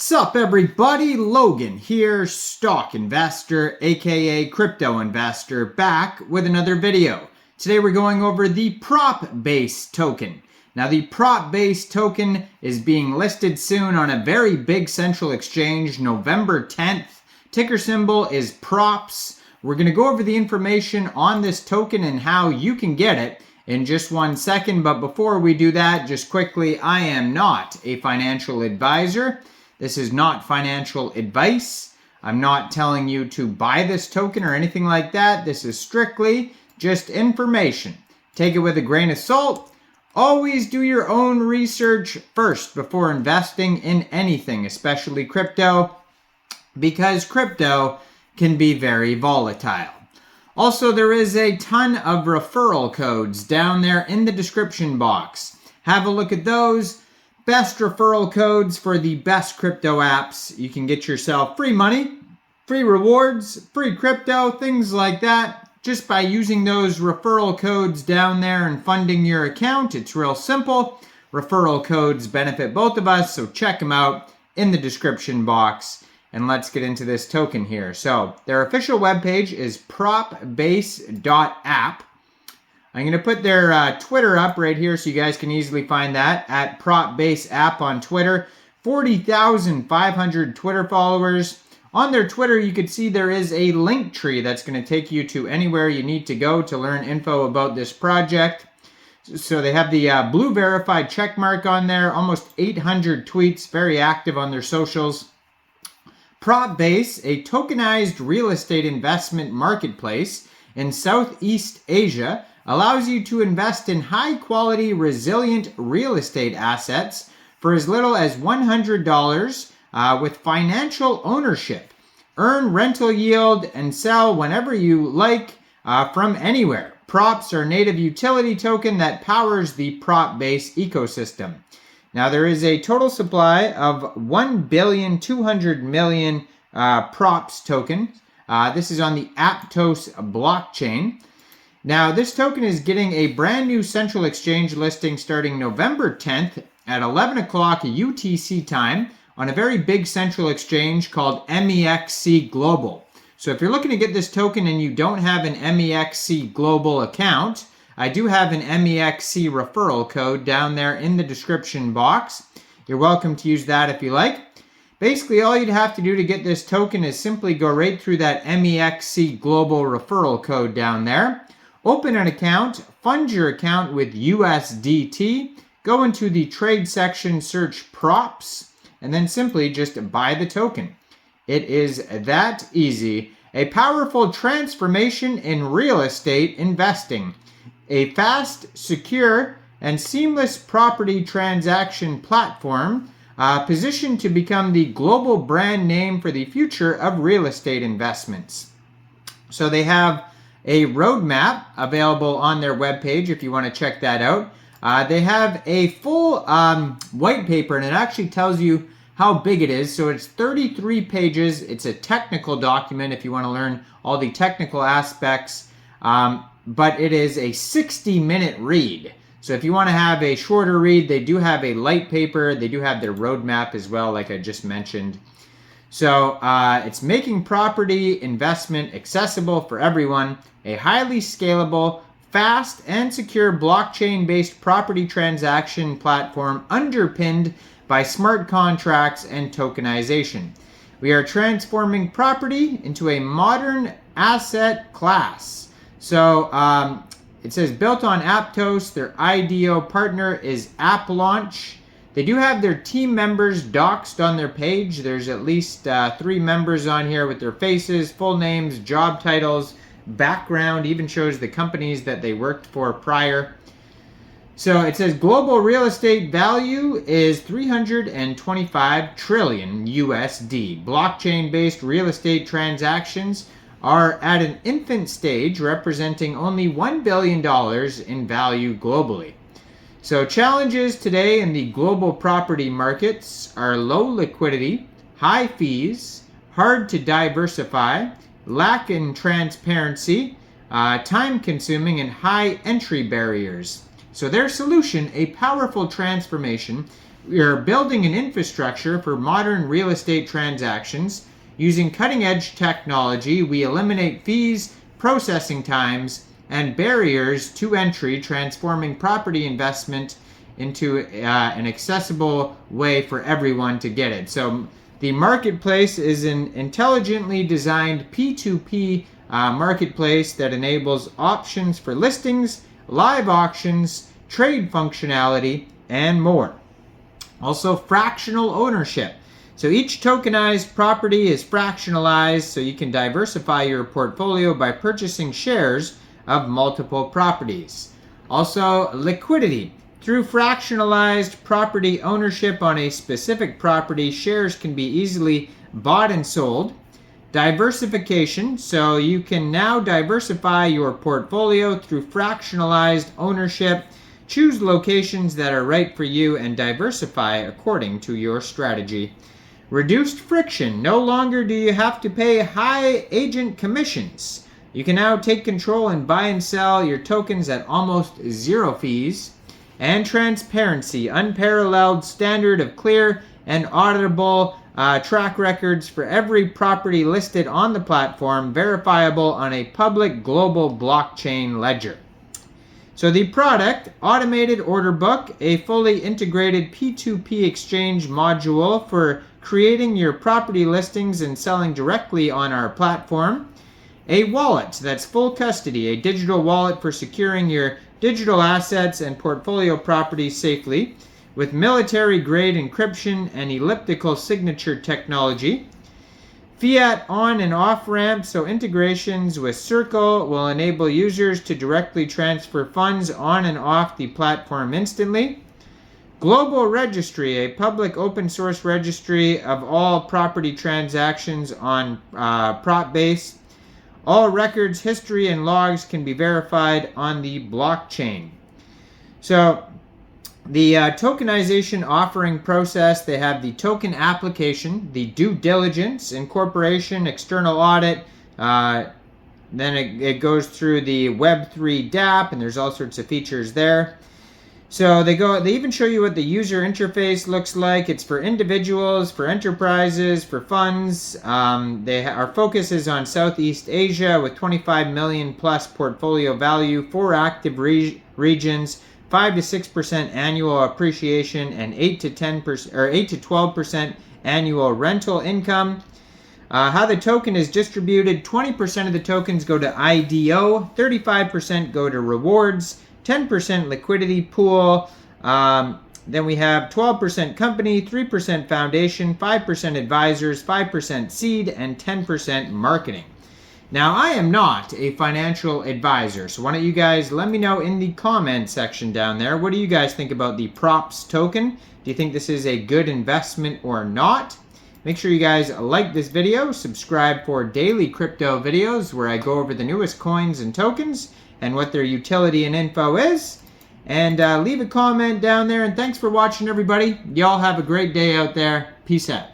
Sup everybody, Logan here, stock investor aka crypto investor, back with another video. Today we're going over the Propbase token. Now the Propbase token is being listed soon on a very big central exchange, November 10th. Ticker symbol is PROPS. We're going to go over the information on this token and how you can get it in just 1 second. But before we do that, just quickly, I am not a financial advisor. This is not financial advice. I'm not telling you to buy this token or anything like that. This is strictly just information. Take it with a grain of salt. Always do your own research first before investing in anything, especially crypto, because crypto can be very volatile. Also, there is a ton of referral codes down there in the description box. Have a look at those. Best referral codes for the best crypto apps. You can get yourself free money, free rewards, free crypto, things like that, just by using those referral codes down there and funding your account. It's real simple. Referral codes benefit both of us, so check them out in the description box. And let's get into this token here. So their official webpage is propbase.app. I'm going to put their Twitter up right here so you guys can easily find that at Propbase app on Twitter. 40,500 Twitter followers. On their Twitter, you can see there is a link tree that's going to take you to anywhere you need to go to learn info about this project. So they have the blue verified check mark on there, almost 800 tweets, very active on their socials. Propbase, a tokenized real estate investment marketplace in Southeast Asia, allows you to invest in high-quality, resilient real estate assets for as little as $100 with financial ownership. Earn rental yield and sell whenever you like from anywhere. Props are a native utility token that powers the Propbase ecosystem. Now, there is a total supply of 1,200,000,000 Props tokens. This is on the Aptos blockchain. Now, this token is getting a brand new central exchange listing starting November 10th at 11 o'clock UTC time on a very big central exchange called Mexc Global. So if you're looking to get this token and you don't have an Mexc Global account, I do have an Mexc referral code down there in the description box. You're welcome to use that if you like. Basically, all you'd have to do to get this token is simply go right through that Mexc Global referral code down there. Open an account, fund your account with USDT, go into the trade section, search props, and then simply just buy the token. It is that easy. A powerful transformation in real estate investing. A fast, secure, and seamless property transaction platform positioned to become the global brand name for the future of real estate investments. So they have a roadmap available on their webpage if you want to check that out. They have a full white paper, and it actually tells you how big it is. So it's 33 pages. It's a technical document if you want to learn all the technical aspects, but it is a 60-minute read. So if you want to have a shorter read, they do have a light paper. They do have their roadmap as well, like I just mentioned. So it's making property investment accessible for everyone. A highly scalable, fast, and secure blockchain-based property transaction platform underpinned by smart contracts and tokenization. We are transforming property into a modern asset class. So it says built on Aptos. Their IDO partner is AppLaunch. They do have their team members doxed on their page. There's at least 3 members on here with their faces, full names, job titles, background, even shows the companies that they worked for prior. So it says global real estate value is 325 trillion USD. Blockchain-based real estate transactions are at an infant stage, representing only $1 billion in value globally. So challenges today in the global property markets are low liquidity, high fees, hard to diversify, lack in transparency, time-consuming, and high entry barriers. So their solution, a powerful transformation, We are building an infrastructure for modern real estate transactions. Using cutting-edge technology, we eliminate fees, processing times, and barriers to entry, transforming property investment into an accessible way for everyone to get it. So the marketplace is an intelligently designed P2P marketplace that enables options for listings, live auctions, trade functionality, and more. Also, fractional ownership. So each tokenized property is fractionalized, so you can diversify your portfolio by purchasing shares of multiple properties. Also, liquidity. Through fractionalized property ownership on a specific property, shares can be easily bought and sold. Diversification, so you can now diversify your portfolio through fractionalized ownership. Choose locations that are right for you and diversify according to your strategy. Reduced friction. No longer do you have to pay high agent commissions. You can now take control and buy and sell your tokens at almost zero fees. And transparency. Unparalleled standard of clear and auditable track records for every property listed on the platform, verifiable on a public global blockchain ledger. So the product, automated order book, a fully integrated P2P exchange module for creating your property listings and selling directly on our platform. A wallet that's full custody, a digital wallet for securing your digital assets and portfolio properties safely with military-grade encryption and elliptical signature technology. Fiat on and off ramps, so integrations with Circle will enable users to directly transfer funds on and off the platform instantly. Global Registry, a public open source registry of all property transactions on Propbase. All records, history, and logs can be verified on the blockchain. So the tokenization offering process, they have the token application, the due diligence, incorporation, external audit, then it goes through the Web3 dApp, and there's all sorts of features there. So they even show you what the user interface looks like. It's for individuals, for enterprises, for funds. Our focus is on Southeast Asia with 25 million plus portfolio value, 4 active regions, 5 to 6% annual appreciation, and 8 to 12% annual rental income. How the token is distributed: 20% of the tokens go to IDO, 35% go to rewards, 10% liquidity pool. Then we have 12% company, 3% foundation, 5% advisors, 5% seed, and 10% marketing. Now, I am not a financial advisor, so why don't you guys let me know in the comment section down there. What do you guys think about the Props token? Do you think this is a good investment or not? Make sure you guys like this video, subscribe for daily crypto videos where I go over the newest coins and tokens and what their utility and info is. And leave a comment down there. And thanks for watching, everybody. Y'all have a great day out there. Peace out.